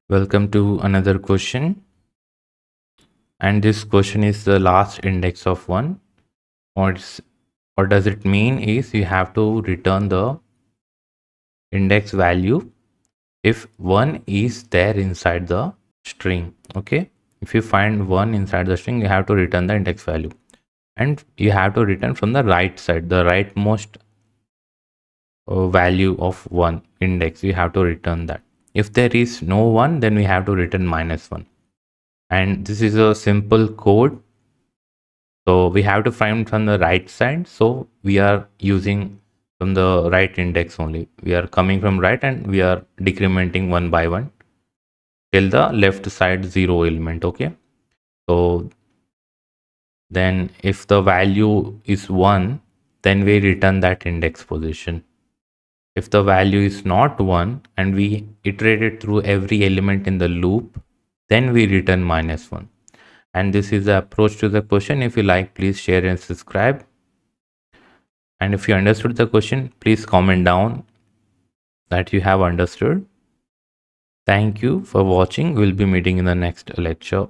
Welcome to another question, and this question is the last index of 1. What does it mean is you have to return the index value if 1 is there inside the string. Okay, if you find 1 inside the string, you have to return the index value, and you have to return from the right side, the rightmost value of 1 index. You have to return that. If there is no 1, then we have to return -1. And this is a simple code. So we have to find from the right side. So we are using from the right index only. We are coming from right and we are decrementing one by one till the left side 0 element. Okay. So then if the value is 1, then we return that index position. If the value is not 1 and we iterate it through every element in the loop, then we return -1. And this is the approach to the question. If you like, please share and subscribe. And if you understood the question, please comment down that you have understood. Thank you for watching. We'll be meeting in the next lecture.